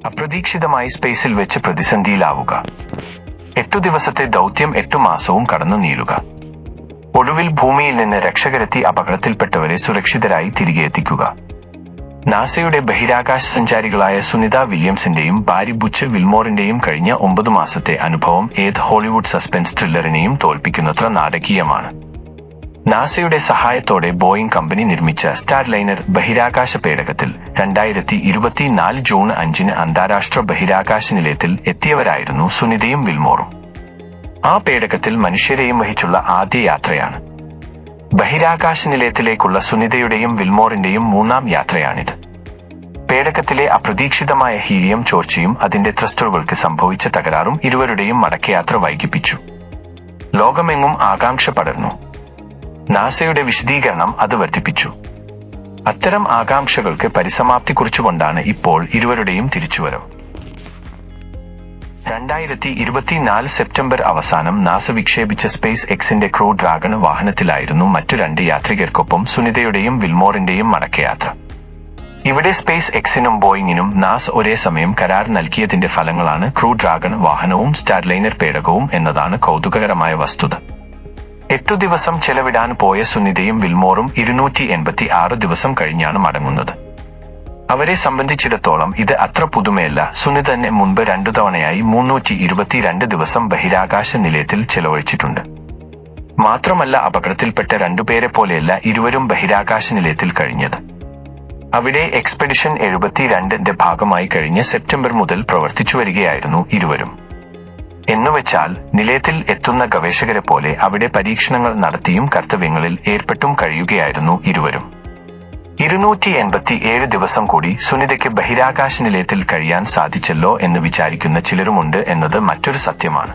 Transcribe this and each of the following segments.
അപ്രതീക്ഷിതമായി സ്പേസിൽ വെച്ച് പ്രതിസന്ധിയിലാവുക. 8 ദിവസത്തെ ദൗത്യം 8 മാസവും കടന്നു നീളുക. ഒടുവിൽ ഭൂമിയിൽ നിന്ന് രക്ഷകരെത്തി അപകടത്തിൽപ്പെട്ടവരെ സുരക്ഷിതരായി തിരികെ എത്തിക്കുക. നാസയുടെ ബഹിരാകാശ സഞ്ചാരികളായ സുനിത വില്യംസിന്റെയും ബാരി ബുച്ച് വിൽമോറിന്റെയും കഴിഞ്ഞ 9 മാസത്തെ അനുഭവം ഏത് ഹോളിവുഡ് സസ്പെൻസ് ത്രില്ലറിനെയും തോൽപ്പിക്കുന്നത്ര നാടകീയമാണ്. നാസയുടെ സഹായത്തോടെ ബോയിങ് കമ്പനി നിർമ്മിച്ച സ്റ്റാർലൈനർ ബഹിരാകാശ പേടകത്തിൽ 2024 ജൂൺ 5 അന്താരാഷ്ട്ര ബഹിരാകാശ നിലയത്തിൽ എത്തിയവരായിരുന്നു സുനിതയും വിൽമോറും. ആ പേടകത്തിൽ മനുഷ്യരെയും വഹിച്ചുള്ള ആദ്യ യാത്രയാണ്. ബഹിരാകാശ നിലയത്തിലേക്കുള്ള സുനിതയുടെയും വിൽമോറിന്റെയും 3ാം യാത്രയാണിത്. പേടകത്തിലെ അപ്രതീക്ഷിതമായ ഹീലിയം ചോർച്ചയും അതിന്റെ ത്രസ്റ്ററുകൾക്ക് സംഭവിച്ച തകരാറും ഇരുവരുടെയും മടക്കയാത്ര വൈകിപ്പിച്ചു. ലോകമെങ്ങും ആകാംക്ഷ പടർന്നു. നാസയുടെ വിശദീകരണം അത് വർദ്ധിപ്പിച്ചു. അത്തരം ആകാംക്ഷകൾക്ക് പരിസമാപ്തി കുറിച്ചുകൊണ്ടാണ് ഇപ്പോൾ ഇരുവരുടെയും തിരിച്ചുവരവ്. 2024 സെപ്റ്റംബർ അവസാനം നാസ വിക്ഷേപിച്ച സ്പേസ് എക്സിന്റെ ക്രൂ ഡ്രാഗൺ വാഹനത്തിലായിരുന്നു മറ്റു 2 യാത്രികർക്കൊപ്പം സുനിതയുടെയും വിൽമോറിന്റെയും മടക്കയാത്ര. ഇവിടെ സ്പേസ് എക്സിനും ബോയിങ്ങിനും നാസ ഒരേ സമയം കരാർ നൽകിയതിന്റെ ഫലങ്ങളാണ് ക്രൂ ഡ്രാഗൺ വാഹനവും സ്റ്റാർലൈനർ പേടകവും എന്നതാണ് കൗതുകകരമായ വസ്തുത. 8 ദിവസം ചെലവിടാൻ പോയ സുനിതയും വിൽമോറും 286 ദിവസം കഴിഞ്ഞാണ് മടങ്ങുന്നത്. അവരെ സംബന്ധിച്ചിടത്തോളം ഇത് അത്ര പുതുമയല്ല. സുനിത തന്നെ മുൻപ് 2 തവണയായി 322 ദിവസം ബഹിരാകാശ നിലയത്തിൽ ചെലവഴിച്ചിട്ടുണ്ട്. മാത്രമല്ല, അപകടത്തിൽപ്പെട്ട 2 പേരെ പോലെയല്ല ഇരുവരും ബഹിരാകാശ നിലയത്തിൽ കഴിഞ്ഞത്. അവിടെ എക്സ്പെഡിഷൻ 72ന്റെ ഭാഗമായി കഴിഞ്ഞ സെപ്റ്റംബർ മുതൽ പ്രവർത്തിച്ചു വരികയായിരുന്നു ഇരുവരും. എന്നുവെച്ചാൽ നിലയത്തിൽ എത്തുന്ന ഗവേഷകരെ പോലെ അവിടെ പരീക്ഷണങ്ങൾ നടത്തിയും കർത്തവ്യങ്ങളിൽ ഏർപ്പെട്ടും കഴിയുകയായിരുന്നു ഇരുവരും. 287 ദിവസം കൂടി സുനിതയ്ക്ക് ബഹിരാകാശ നിലയത്തിൽ കഴിയാൻ സാധിച്ചല്ലോ എന്ന് വിചാരിക്കുന്ന ചിലരുമുണ്ട് എന്നത് മറ്റൊരു സത്യമാണ്.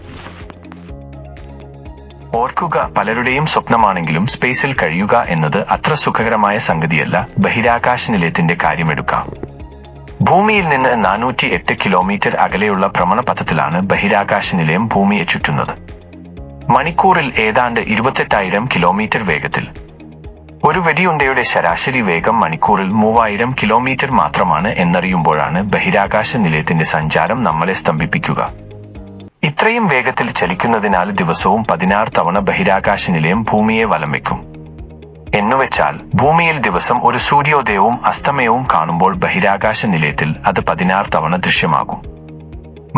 ഓർക്കുക, പലരുടെയും സ്വപ്നമാണെങ്കിലും സ്പേസിൽ കഴിയുക എന്നത് അത്ര സുഖകരമായ സംഗതിയല്ല. ബഹിരാകാശ നിലയത്തിന്റെ കാര്യമെടുക്കാം. ഭൂമിയിൽ നിന്ന് 408 കിലോമീറ്റർ അകലെയുള്ള ഭ്രമണപഥത്തിലാണ് ബഹിരാകാശ നിലയം ഭൂമിയെ ചുറ്റുന്നത്. മണിക്കൂറിൽ ഏതാണ്ട് 28,000 കിലോമീറ്റർ വേഗത്തിൽ. ഒരു വെടിയുണ്ടയുടെ ശരാശരി വേഗം മണിക്കൂറിൽ 3000 കിലോമീറ്റർ മാത്രമാണ് എന്നറിയുമ്പോഴാണ് ബഹിരാകാശ നിലയത്തിന്റെ സഞ്ചാരം നമ്മളെ സ്തംഭിപ്പിക്കുക. ഇത്രയും വേഗത്തിൽ ചലിക്കുന്നതിനാൽ ദിവസവും 16 തവണ ബഹിരാകാശ നിലയം ഭൂമിയെ വലം വയ്ക്കും. എന്നുവെച്ചാൽ ഭൂമിയിൽ ദിവസം ഒരു സൂര്യോദയവും അസ്തമയവും കാണുമ്പോൾ ബഹിരാകാശ നിലയത്തിൽ അത് 16 തവണ ദൃശ്യമാകും.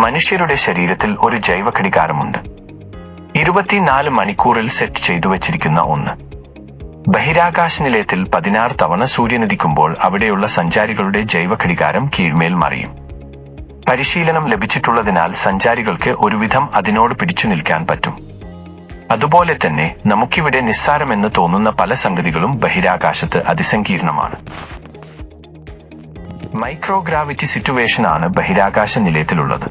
മനുഷ്യരുടെ ശരീരത്തിൽ ഒരു ജൈവ ഘടികാരമുണ്ട്. 24 മണിക്കൂറിൽ സെറ്റ് ചെയ്തു വച്ചിരിക്കുന്ന ഒന്ന്. ബഹിരാകാശ നിലയത്തിൽ 16 തവണ സൂര്യനുദിക്കുമ്പോൾ അവിടെയുള്ള സഞ്ചാരികളുടെ ജൈവ ഘടികാരം കീഴ്മേൽ മറിയും. പരിശീലനം ലഭിച്ചിട്ടുള്ളതിനാൽ സഞ്ചാരികൾക്ക് ഒരുവിധം അതിനോട് പിടിച്ചു നിൽക്കാൻ പറ്റും. അതുപോലെ തന്നെ നമുക്കിവിടെ നിസ്സാരമെന്ന് തോന്നുന്ന പല സംഗതികളും ബഹിരാകാശത്ത് അതിസങ്കീർണമാണ്. മൈക്രോഗ്രാവിറ്റി സിറ്റുവേഷൻ ആണ് ബഹിരാകാശ നിലയത്തിലുള്ളത്.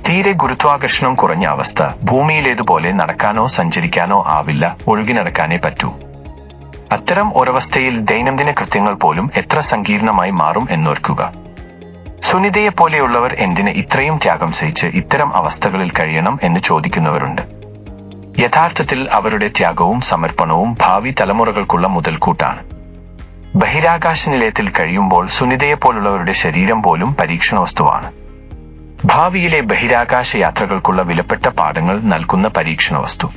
തീരെ ഗുരുത്വാകർഷണം കുറഞ്ഞ അവസ്ഥ. ഭൂമിയിലേതുപോലെ നടക്കാനോ സഞ്ചരിക്കാനോ ആവില്ല, ഒഴുകി നടക്കാനേ പറ്റൂ. അത്തരം ഒരവസ്ഥയിൽ ദൈനംദിന കൃത്യങ്ങൾ പോലും എത്ര സങ്കീർണമായി മാറും എന്നോർക്കുക. സുനിതയെപ്പോലെയുള്ളവർ എന്തിന് ഇത്രയും ത്യാഗം സഹിച്ച് ഇത്തരം അവസ്ഥകളിൽ കഴിയണം എന്ന് ചോദിക്കുന്നവരുണ്ട്. യഥാർത്ഥത്തിൽ അവരുടെ ത്യാഗവും സമർപ്പണവും ഭാവി തലമുറകൾക്കുള്ള മുതൽക്കൂട്ടാണ്. ബഹിരാകാശ നിലയത്തിൽ കഴിയുമ്പോൾ സുനിതയെപ്പോലുള്ളവരുടെ ശരീരം പോലും പരീക്ഷണ വസ്തുവാണ്. ഭാവിയിലെ ബഹിരാകാശ യാത്രകൾക്കുള്ള വിലപ്പെട്ട പാഠങ്ങൾ നൽകുന്ന പരീക്ഷണ വസ്തു.